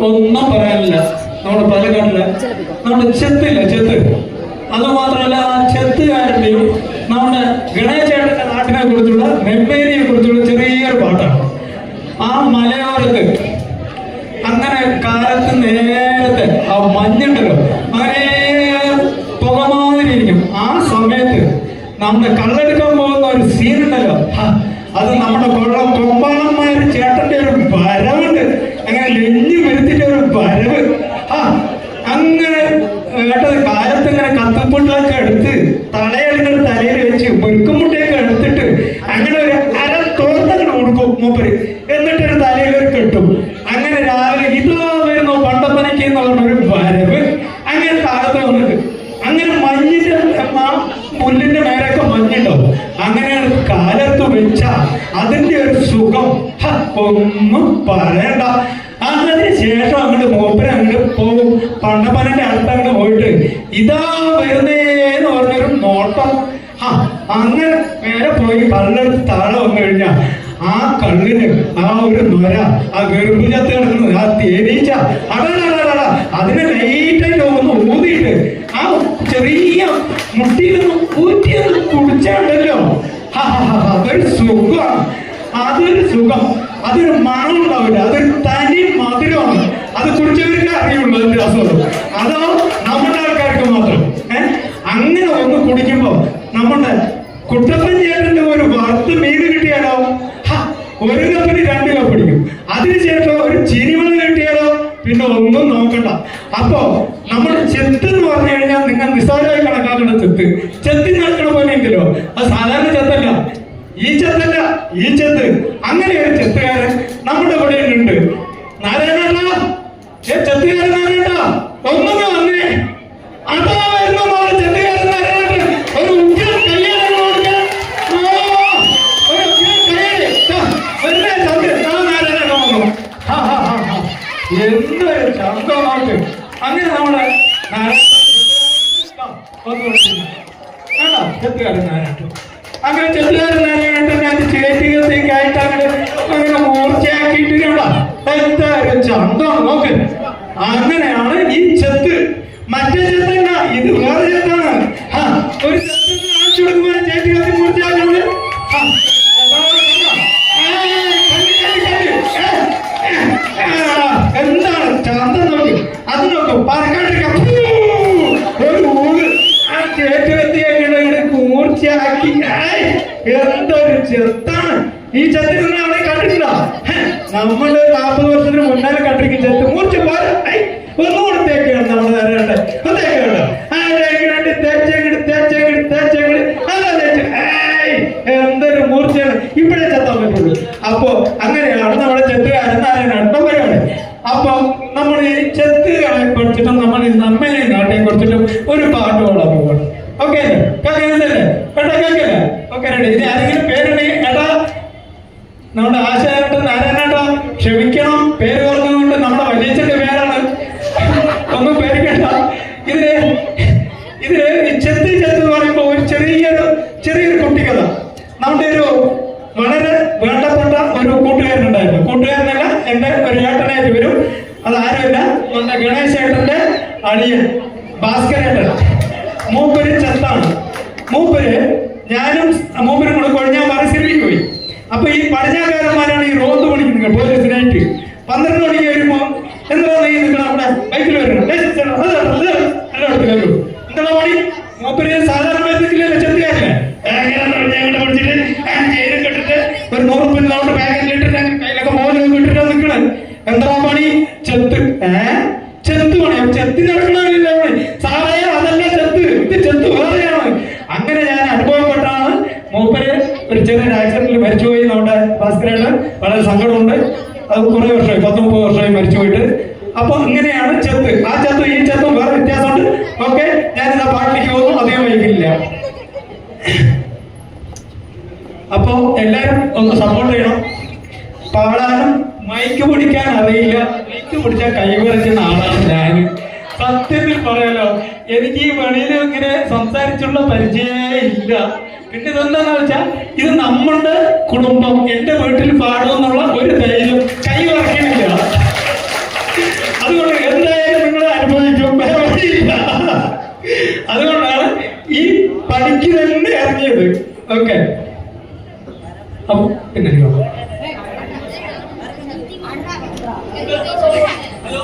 ഒന്നും പറയാനില്ല. നമ്മുടെ പാലക്കാട്ടിലെ നമ്മുടെ ചെത്തില്ല, ചെത്ത്. അതുമാത്രമല്ല, ആ ചെത്തുകാരൻ്റെയും നമ്മുടെ ഗണേശേട്ടൻ്റെ നാട്ടിനെ കുറിച്ചുള്ള നെമ്മേരിയെ കുറിച്ചുള്ള ചെറിയൊരു പാട്ടാണ്. ആ മലയോരത്ത് അങ്ങനെ കാലത്ത് നേരത്തെ ആ മഞ്ഞുണ്ടല്ലോ, അങ്ങനെ പുകമാതിരിക്കും. ആ സമയത്ത് നമ്മുടെ കള്ളെടുക്കാൻ പോകുന്ന ഒരു സീനുണ്ടല്ലോ, അത് നമ്മുടെ കൊമ്പാളന്മാര് ചേട്ടന്റെ ഒരു വരവുണ്ട്. അങ്ങനെ നെഞ്ഞു വരുത്തിട്ട് ഒരു വരവ്. അങ്ങനെ കേട്ടത് കാലത്ത് ഇങ്ങനെ കത്തപ്പുട്ടൊക്കെ എടുത്ത് തലയെടുത്ത് തലയിൽ വെച്ച് പൊരുക്കുമുട്ടയൊക്കെ എടുത്തിട്ട് അങ്ങനെ ഒരു അര തോർത്തങ്ങനെ കൊടുക്കും മൂപ്പര്. എന്നിട്ടൊരു തലയിൽ ഒരു കെട്ടും. അങ്ങനെ രാവിലെ ഇതോ വരുന്നു പണ്ടപ്പനയ്ക്ക് എന്ന് പറഞ്ഞൊരു വരവ്. അങ്ങനെ കാലത്ത് വന്നിട്ട് അങ്ങനെ മഞ്ഞിന്റെ പുല്ലിന്റെ മേലൊക്കെ മഞ്ഞുണ്ടാവും. അങ്ങനെയാണ് കാലത്ത് വെച്ച അതിന്റെ ഒരു സുഖം ഒന്നും പറയണ്ട. അതിന് ശേഷം അങ്ങോട്ട് മൂപ്പര് അങ്ങോട്ട് പോകും. പണ്ടപ്പനന്റെ അടുത്ത് അങ്ങോട്ട് പോയിട്ട് ഇതാ വരുന്നേന്ന് പറഞ്ഞൊരു നോട്ടം. അങ്ങനെ നേരെ പോയി കള്ളെടുത്ത് താഴെ വന്നു കഴിഞ്ഞാൽ ആ കള്ളിന് ആ ഒരു നൊര, ആ ഗർഭിച്ചത്ത് കിടക്കുന്നത്, ആ തേനീച്ച അടാടാടാടാ അതിനെ ലൈറ്റായിട്ട് ഒന്ന് ഊതിയിട്ട് ആ ചെറിയ മുട്ടിയിലൊന്ന് ഊറ്റിയൊന്ന് കുടിച്ചാണ്ടല്ലോ, അതൊരു സുഖമാണ്. അതൊരു സുഖം. അതൊരു മണം ഉണ്ടാവില്ല. അതൊരു തനി മധുരമാണ്. അത് കുടിച്ചവർക്ക് അറിയുള്ളൂ അതിന്റെ അസുഖം. അതോ നമ്മുടെ ആൾക്കാർക്ക് മാത്രം. അങ്ങനെ ഒന്ന് കുടിക്കുമ്പോ നമ്മുടെ കുട്ടപ്പൻ ചേട്ടന്റെ ഒരു വറുത്ത് മീൻ കിട്ടിയാലോ ഒരു കപ്പിന് 2 കപ്പ് പിടിക്കും. അതിനുശേഷം ഒരു ചിരിമണ കിട്ടിയാലോ പിന്നെ ഒന്നും നോക്കണ്ട. അപ്പോ നമ്മുടെ ചെത്ത് എന്ന് പറഞ്ഞു കഴിഞ്ഞാൽ നിങ്ങൾ നിസ്സാരമായി കണക്കാക്കുന്ന ചെത്ത്. ചെത്തി നടക്കണ പോലെ ഉണ്ടല്ലോ, അത് സാധാരണ ചെത്തല്ല, ഈ ചെത്തല്ല, ഈ ചെത്ത്. അങ്ങനെ ഒരു ചെത്തുകാരൻ നമ്മുടെ ഇവിടെ ഉണ്ട്. നാരായണ ചെത്തുകാരൻ നാരായണ ഒന്നും വന്നേ. അതാ വരുന്ന മോളെ ചെത്തുകാരൻ നാരായണ ഒരു ഉഗ്രം കല്യാണം കൊടുക്കാൻ. ഒരു ഉഗ്രം കയ്യേ നാരായണ വന്നു. എന്തൊരു ചന്തമായിട്ട്. അങ്ങനെ നമ്മുടെ ചെത്തുകാരൻ നാരായണ അങ്ങനെ ചെത്തുകാരൻ നാരായണ ചേറ്റികത്തേക്കായിട്ട് അങ്ങനെ മൂർച്ചയാക്കിയിട്ടില്ല. എന്തായാലും ചന്തം നോക്ക്. അങ്ങനെയാണ് ഈ ചെത്ത്. മറ്റേ ചെത്തല്ല, ഇത് വേറെ ചെത്താണ്. ഒരു ചെത്ത് കാണിച്ചു കൊടുക്കുമ്പോൾ ചേറ്റികത്തി മൂർച്ചയാക്കുന്നത് എന്താണ് ചന്തം നോക്ക്. അത് നോക്കും പറക്കാണ്ടിരിക്കാം. ഒരു ഊര് ആ ചേറ്റുകത്തിയാക്കി മൂർച്ചയാക്കി. എന്തൊരു ചെത്താണ് ഈ ചെത്തിന്. അവിടെ കണ്ടിട്ടുണ്ടോ? നമ്മള് 40 വർഷത്തിന് മുന്നാലെ കണ്ടിരിക്കും ചെത്ത്. മൂർച്ച പോലെ ഒന്നുകൂടെ തേക്കാണ് നമ്മൾ തരേണ്ടത്. തേക്കുന്നുണ്ടോ? എന്തൊരു മൂർച്ചയാണ്. ഇപ്പോഴേ ചെത്താൻ പറ്റുള്ളൂ. അപ്പോ അങ്ങനെയാണ് നമ്മുടെ ചെത്തുകാരൻ നാരായണ പറയാണ്. അപ്പൊ നമ്മൾ ഈ ചെത്തുകളെ കുറിച്ചിട്ടും നമ്മൾ ഈ നമ്മയെ നാട്ടെ കുറിച്ചിട്ടും ഒരു പാട്ട് പാടാൻ പോവാണ്. ഓക്കെ കേൾക്കല്ലേ? കേൾക്കല്ലേ? Okay ready. ഇനി ആരെങ്കിലും പേരുണ്ടെങ്കിൽ ഏട്ടാ നമ്മുടെ ആശാനായിട്ട് നാരായണേട്ടാ ക്ഷമിക്കണം, പേര് പറഞ്ഞുകൊണ്ട് നമ്മുടെ വലിയച്ഛന്റെ പേരാണ്, ഒന്നും പേടിക്കണ്ട. ഇതില് ചെത്ത് എന്ന് പറയുമ്പോൾ ഒരു ചെറിയൊരു കുട്ടിക്കഥ. നമ്മുടെ ഒരു വളരെ വേണ്ടപ്പെട്ട ഒരു കൂട്ടുകാരനുണ്ടായിരുന്നു. കൂട്ടുകാരനല്ല, എന്റെ ഒരു ഏട്ടനായിട്ട് വരും. അത് ആരുമില്ല, നമ്മുടെ ഗണേശേട്ടന്റെ അളിയൻ ഭാസ്കരേട്ടൻ. മൂപ്പര് ചെത്താണ്. ഞാനും മൂപ്പരും കൂടെ കൊഴിഞ്ഞാൽ മറസിലേക്ക് പോയി. അപ്പൊ ഈ പടിഞ്ഞാക്കാരന്മാരാണ് ഈ റോഡ് പണിക്കുന്നത് പോലീസിനായിട്ട്. 12 മണിക്ക് വരുമ്പോ എന്താ നീ നിൽക്കണം അവിടെ ബൈക്കിൽ വരണം. എന്താ പണി? മൂപ്പര് സാധാരണ ബൈക്കിലല്ലേ ചെത്തുകാരല്ലേ, പഠിച്ചിട്ട് ജയിലും കെട്ടിട്ട് ഒരു 100 രൂപ നമ്മുടെ ബാഗിലിട്ടിട്ട് കയ്യിലൊക്കെ മോനൊക്കെ ഇട്ടിട്ടാ നിൽക്കണേ. എന്താ പണി? ചെത്ത്. ചെത്ത് പണി. ചെത്തി നടക്കണില്ല സാറേ, അതല്ല ചെത്ത്, ഇത് ചെത്ത് വേറെയാണ്. അങ്ങനെ ഞാൻ അനുഭവപ്പെട്ടാണ്. മൂപ്പര് ഒരു ചെറിയ ആക്സിഡന്റിൽ മരിച്ചുപോയി. നമ്മുടെ ഭാസ്കരേട്ടൻ വളരെ സങ്കടമുണ്ട്. അത് കുറെ വർഷമായി, 10-30 വർഷമായി മരിച്ചുപോയിട്ട്. അപ്പൊ ഇങ്ങനെയാണ് ചെത്ത്. ആ ചെത്തും ഈ ചെത്തും വേറെ വ്യത്യാസമുണ്ട്. ഓക്കെ, ഞാനിതാ പാട്ടിലേക്ക് പോകുന്നു, അധികം വൈകില്ല. അപ്പൊ എല്ലാരും ഒന്ന് സപ്പോർട്ട് ചെയ്യണം. പാടാനും മൈക്ക് പിടിക്കാൻ അറിയില്ല. മൈക്ക് പിടിച്ചാൽ കൈവരയ്ക്കുന്ന ആളാണ് ഞാൻ. സത്യത്തിൽ പറയാലോ, എനിക്ക് ഈ വെളിയിൽ ഇങ്ങനെ സംസാരിച്ചുള്ള പരിചയമേ ഇല്ല. പിന്നെ ഇതെന്താന്ന് വെച്ചാൽ ഇത് നമ്മളുടെ കുടുംബം, എന്റെ വീട്ടിൽ പാടുമെന്നുള്ള ഒരു ധൈര്യം കൈ വറക്കുന്നില്ല. തുടങ്ങിയത്. ഓക്കെ, അപ്പൊ പിന്നെ Hello.